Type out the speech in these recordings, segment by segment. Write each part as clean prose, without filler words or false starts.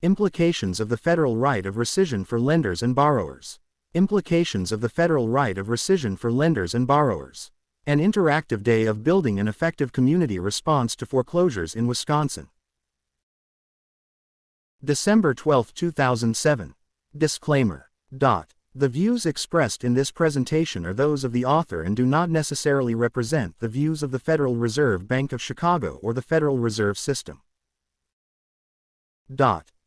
Implications of the federal right of rescission for lenders and borrowers. Implications of the federal right of rescission for lenders and borrowers. An interactive day of building an effective community response to foreclosures in Wisconsin. December 12, 2007. Disclaimer. The views expressed in this presentation are those of the author and do not necessarily represent the views of the Federal Reserve Bank of Chicago or the Federal Reserve System.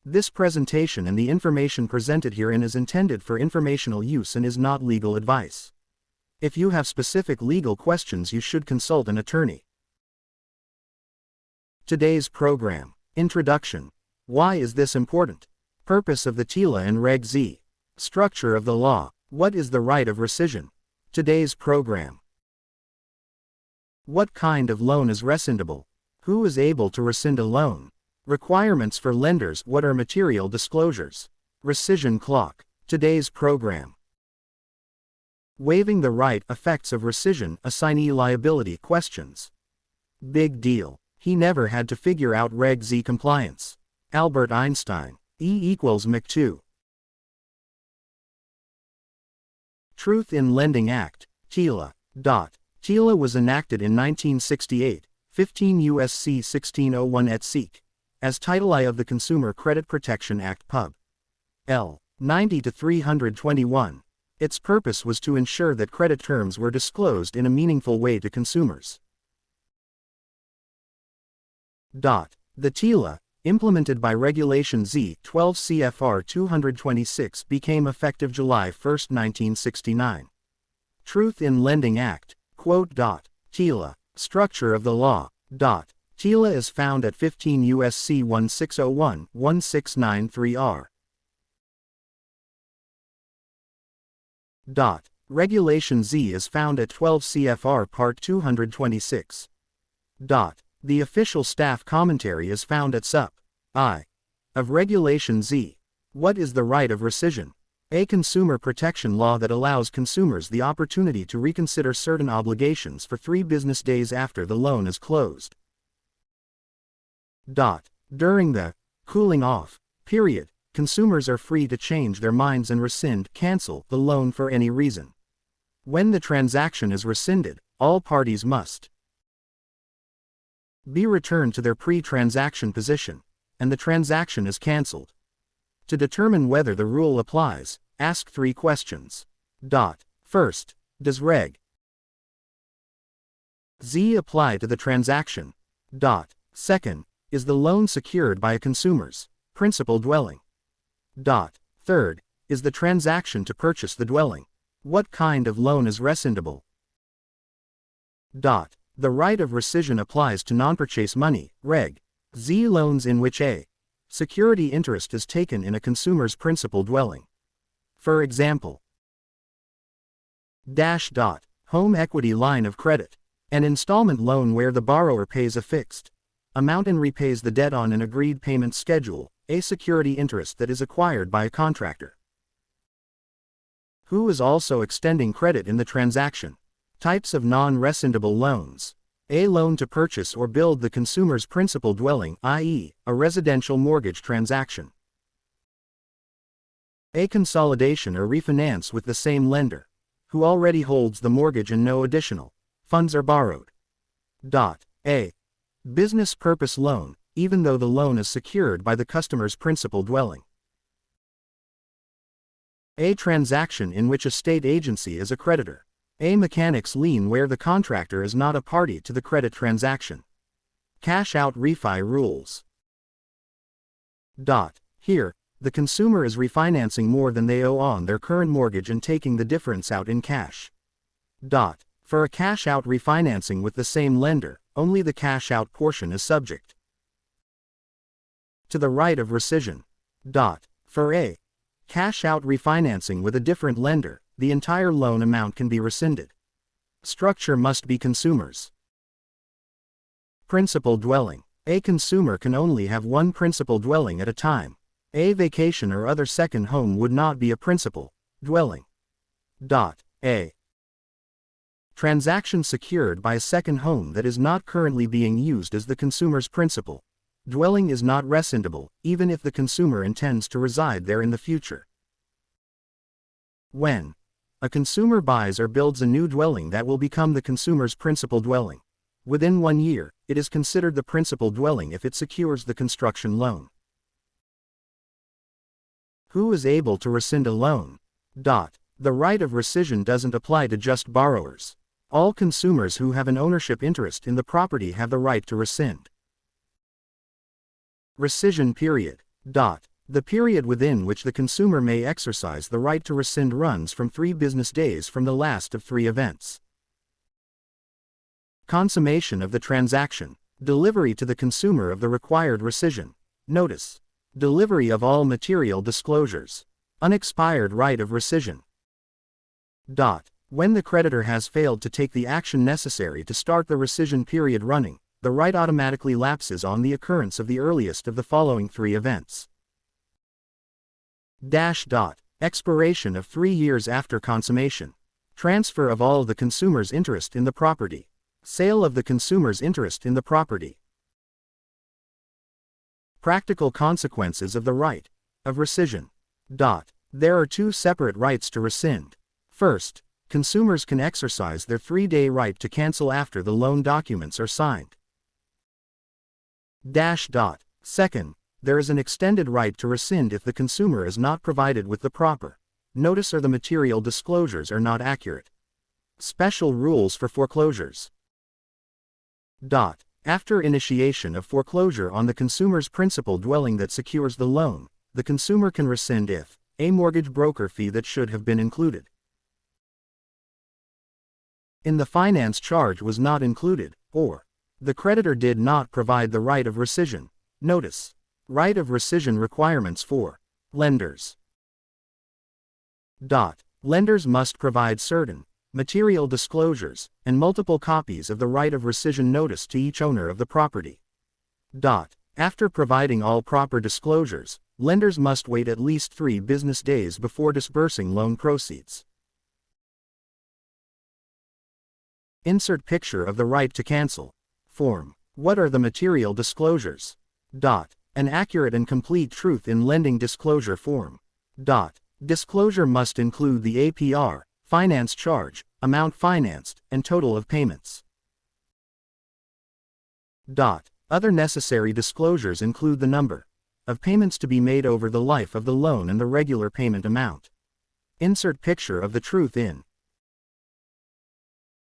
This presentation and the information presented herein is intended for informational use and is not legal advice. If you have specific legal questions, you should consult an attorney. Today's program. Introduction. Why is this important? Purpose of the TILA and Reg Z. Structure of the law. What is the right of rescission? Today's program. What kind of loan is rescindable? Who is able to rescind a loan? Requirements for lenders. What are material disclosures? Rescission clock. Today's program. Waiving the right. Effects of rescission. Assignee liability questions. Big deal. He never had to figure out Reg Z compliance. Albert Einstein. E=mc2. Truth in Lending Act, TILA. TILA was enacted in 1968, 15 U.S.C. 1601 et seq. As Title I of the Consumer Credit Protection Act Pub. L. 90-321. Its purpose was to ensure that credit terms were disclosed in a meaningful way to consumers. The TILA, implemented by Regulation Z 12 CFR 226, became effective July 1, 1969. Truth in Lending Act, TILA, structure of the law. TILA is found at 15 U.S.C. 1601, 1693R. Regulation Z is found at 12 CFR Part 226. The official staff commentary is found at Sup. I. of Regulation Z. What is the right of rescission? A consumer protection law that allows consumers the opportunity to reconsider certain obligations for 3 business days after the loan is closed. During the cooling off period, consumers are free to change their minds and rescind, cancel the loan for any reason. When the transaction is rescinded, all parties must be returned to their pre-transaction position, and the transaction is cancelled. To determine whether the rule applies, ask 3 questions. First, does Reg Z apply to the transaction? Second, is the loan secured by a consumer's principal dwelling? Third, is the transaction to purchase the dwelling? What kind of loan is rescindable? The right of rescission applies to non-purchase money, Reg Z loans in which a security interest is taken in a consumer's principal dwelling. For example, home equity line of credit, an installment loan where the borrower pays a fixed amount and repays the debt on an agreed payment schedule, a security interest that is acquired by a contractor who is also extending credit in the transaction. Types of non-rescindable loans. A loan to purchase or build the consumer's principal dwelling, i.e., a residential mortgage transaction. A consolidation or refinance with the same lender, who already holds the mortgage and no additional funds are borrowed. A business purpose loan, even though the loan is secured by the customer's principal dwelling. A transaction in which a state agency is a creditor. A mechanic's lien where the contractor is not a party to the credit transaction. Cash-out refi rules. Here, the consumer is refinancing more than they owe on their current mortgage and taking the difference out in cash. For a cash-out refinancing with the same lender, only the cash-out portion is subject to the right of rescission. For a cash-out refinancing with a different lender, the entire loan amount can be rescinded. Structure must be consumers' principal dwelling. A consumer can only have one principal dwelling at a time. A vacation or other second home would not be a principal dwelling. A transaction secured by a second home that is not currently being used as the consumer's principal Dwelling is not rescindable, even if the consumer intends to reside there in the future. When a consumer buys or builds a new dwelling that will become the consumer's principal dwelling, within 1 year, it is considered the principal dwelling if it secures the construction loan. Who is able to rescind a loan? The right of rescission doesn't apply to just borrowers. All consumers who have an ownership interest in the property have the right to rescind. Rescission period. The period within which the consumer may exercise the right to rescind runs from 3 business days from the last of 3 events. Consummation of the transaction. Delivery to the consumer of the required rescission notice. Delivery of all material disclosures. Unexpired right of rescission. When the creditor has failed to take the action necessary to start the rescission period running, the right automatically lapses on the occurrence of the earliest of the following 3 events. Expiration of 3 years after consummation. Transfer of all the consumer's interest in the property. Sale of the consumer's interest in the property. Practical consequences of the right of rescission. There are 2 separate rights to rescind. First, consumers can exercise their 3-day right to cancel after the loan documents are signed. Second, there is an extended right to rescind if the consumer is not provided with the proper notice or the material disclosures are not accurate. Special rules for foreclosures. After initiation of foreclosure on the consumer's principal dwelling that secures the loan, the consumer can rescind if a mortgage broker fee that should have been included in the finance charge was not included, or the creditor did not provide the right of rescission notice. Right of rescission requirements for lenders. Lenders must provide certain material disclosures and multiple copies of the right of rescission notice to each owner of the property. After providing all proper disclosures, lenders must wait at least 3 business days before disbursing loan proceeds. Insert picture of the right to cancel form. What are the material disclosures? An accurate and complete truth in lending disclosure form. Disclosure must include the APR, finance charge, amount financed, and total of payments. Other necessary disclosures include the number of payments to be made over the life of the loan and the regular payment amount. Insert picture of the truth in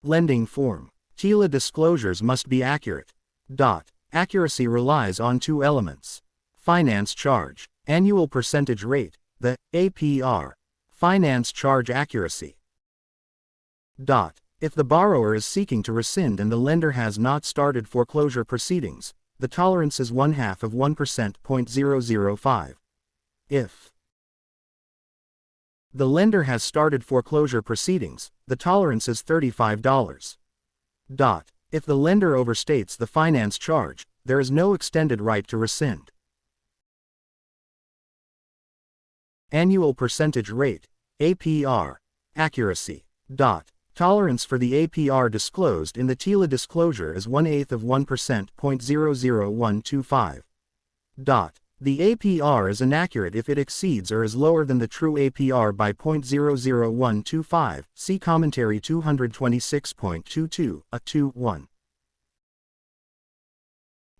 lending form. TILA disclosures must be accurate. Accuracy relies on 2 elements. Finance charge, annual percentage rate, the APR, finance charge accuracy. If the borrower is seeking to rescind and the lender has not started foreclosure proceedings, the tolerance is 1/2 of 1%, 0.005. If the lender has started foreclosure proceedings, the tolerance is $35. If the lender overstates the finance charge, there is no extended right to rescind. Annual percentage rate, APR, accuracy. Tolerance for the APR disclosed in the TILA disclosure is 1/8 of 1%, 0.00125. The APR is inaccurate if it exceeds or is lower than the true APR by 0.00125, see Commentary 226.22, A2-1.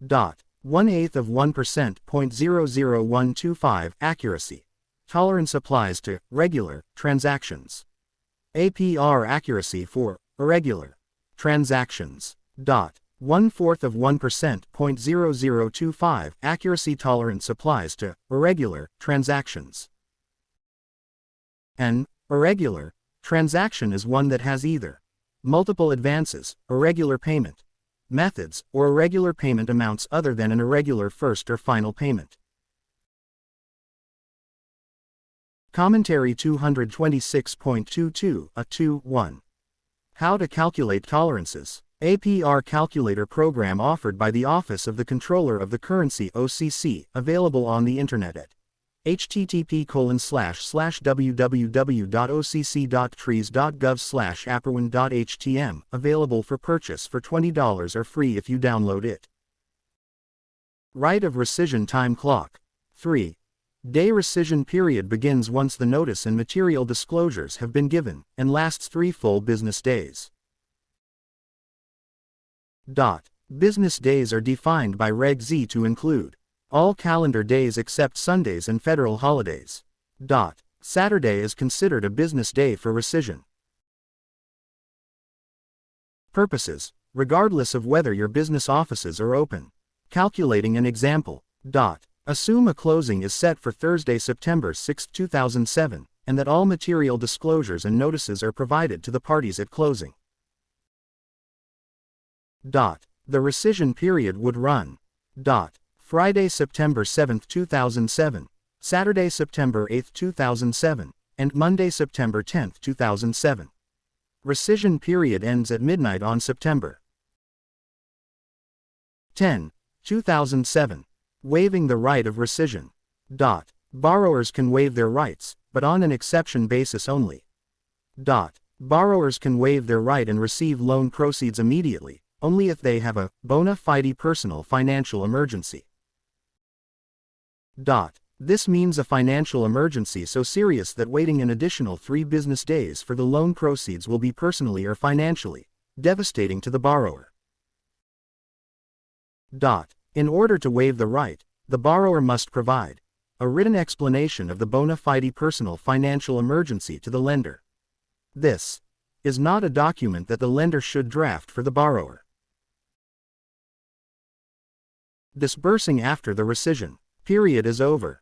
1/8 of 1%, 0.00125, accuracy. Tolerance applies to regular transactions. APR accuracy for irregular transactions. 1/4 of 1%, 0.0025, accuracy tolerance applies to irregular transactions. An irregular transaction is one that has either multiple advances, irregular payment methods, or irregular payment amounts other than an irregular first or final payment. Commentary 226.22, A2-1. How to calculate tolerances. APR calculator program offered by the Office of the Comptroller of the Currency (OCC), available on the internet at http://www.occ.trees.gov/apperwin.htm, available for purchase for $20 or free if you download it. Right of rescission time clock. 3. Day rescission period begins once the notice and material disclosures have been given, and lasts 3 full business days. Business days are defined by Reg Z to include all calendar days except Sundays and federal holidays. Saturday is considered a business day for rescission purposes, regardless of whether your business offices are open. Calculating an example. Assume a closing is set for Thursday, September 6, 2007, and that all material disclosures and notices are provided to the parties at closing. The rescission period would run. Friday, September 7, 2007, Saturday, September 8, 2007, and Monday, September 10, 2007. Rescission period ends at midnight on September 10, 2007. Waiving the right of rescission. Borrowers can waive their rights, but on an exception basis only. Borrowers can waive their right and receive loan proceeds immediately, only if they have a bona fide personal financial emergency. This means a financial emergency so serious that waiting an additional 3 business days for the loan proceeds will be personally or financially devastating to the borrower. In order to waive the right, the borrower must provide a written explanation of the bona fide personal financial emergency to the lender. This is not a document that the lender should draft for the borrower. Disbursing after the rescission period is over.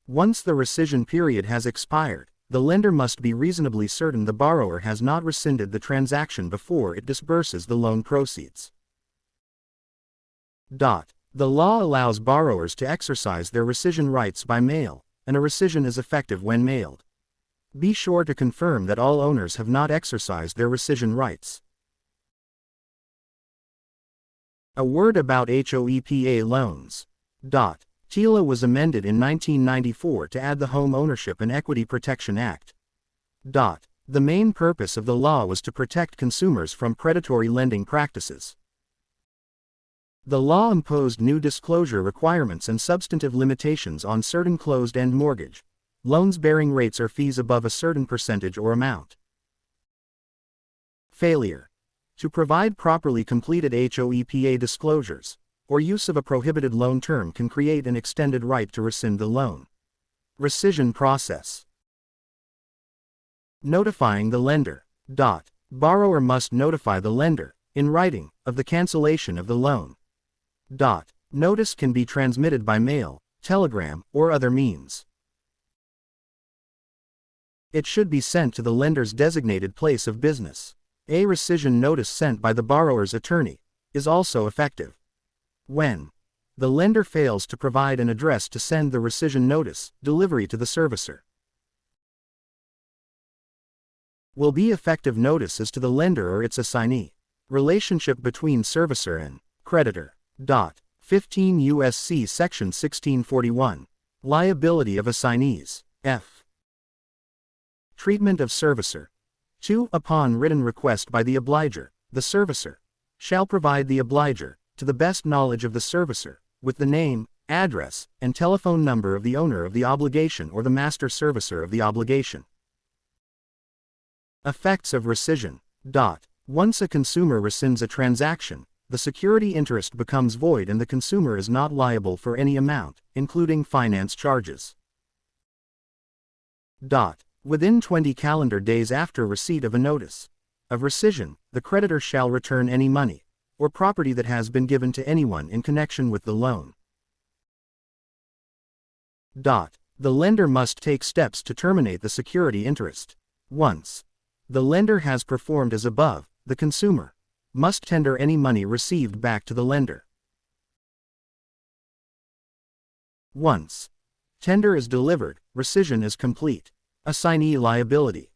Once the rescission period has expired, the lender must be reasonably certain the borrower has not rescinded the transaction before it disburses the loan proceeds. The law allows borrowers to exercise their rescission rights by mail, and a rescission is effective when mailed. Be sure to confirm that all owners have not exercised their rescission rights. A word about HOEPA loans. TILA was amended in 1994 to add the Home Ownership and Equity Protection Act. The main purpose of the law was to protect consumers from predatory lending practices. The law imposed new disclosure requirements and substantive limitations on certain closed-end mortgage loans bearing rates or fees above a certain percentage or amount. Failure to provide properly completed HOEPA disclosures or use of a prohibited loan term can create an extended right to rescind the loan. Rescission process. Notifying the lender. Borrower must notify the lender, in writing, of the cancellation of the loan. Notice can be transmitted by mail, telegram, or other means. It should be sent to the lender's designated place of business. A rescission notice sent by the borrower's attorney is also effective. When the lender fails to provide an address to send the rescission notice, delivery to the servicer will be effective notices to the lender or its assignee. Relationship between servicer and creditor. 15 U.S.C. Section 1641. Liability of assignees. F. Treatment of servicer. 2. Upon written request by the obliger, the servicer shall provide the obliger, to the best knowledge of the servicer, with the name, address, and telephone number of the owner of the obligation or the master servicer of the obligation. Effects of rescission. Once a consumer rescinds a transaction, the security interest becomes void and the consumer is not liable for any amount, including finance charges. Within 20 calendar days after receipt of a notice of rescission, the creditor shall return any money or property that has been given to anyone in connection with the loan. The lender must take steps to terminate the security interest. Once the lender has performed as above, the consumer must tender any money received back to the lender. Once tender is delivered, rescission is complete. Assignee liability.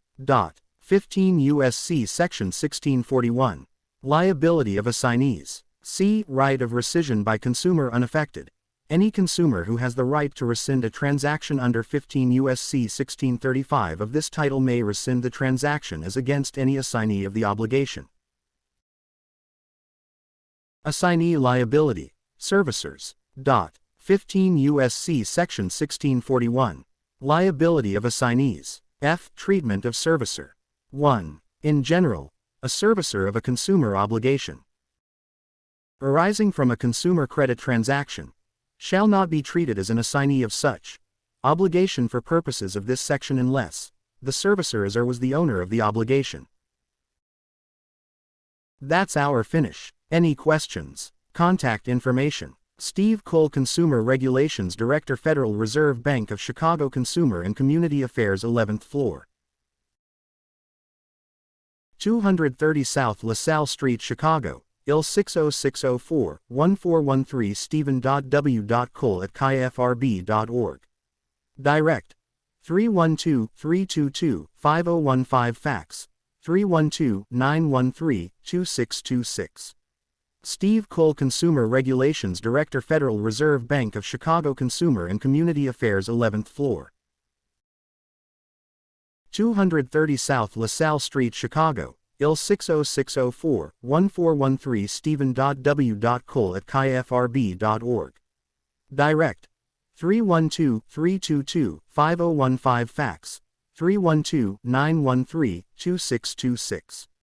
15 U.S.C. Section 1641. Liability of assignees. C. Right of rescission by consumer unaffected. Any consumer who has the right to rescind a transaction under 15 U.S.C. 1635 of this title may rescind the transaction as against any assignee of the obligation. Assignee liability. Servicers. 15 U.S.C. Section 1641. Liability of assignees. F. Treatment of servicer. 1. In general, a servicer of a consumer obligation arising from a consumer credit transaction shall not be treated as an assignee of such obligation for purposes of this section unless the servicer is or was the owner of the obligation. That's our finish. Any questions? Contact information: Steve Cole, Consumer Regulations Director, Federal Reserve Bank of Chicago, Consumer and Community Affairs, 11th floor, 230 South LaSalle Street, Chicago, IL 60604-1413. Stephen.w.cole@kfrb.org. Direct: 312-322-5015. Fax: 312-913-2626. Steve Cole, Consumer Regulations Director, Federal Reserve Bank of Chicago, Consumer and Community Affairs, 11th floor, 230 South LaSalle Street, Chicago, IL 60604-1413. Stephen.w.cole@kfrb.org. Direct: 312-322-5015. Fax: 312-913-2626.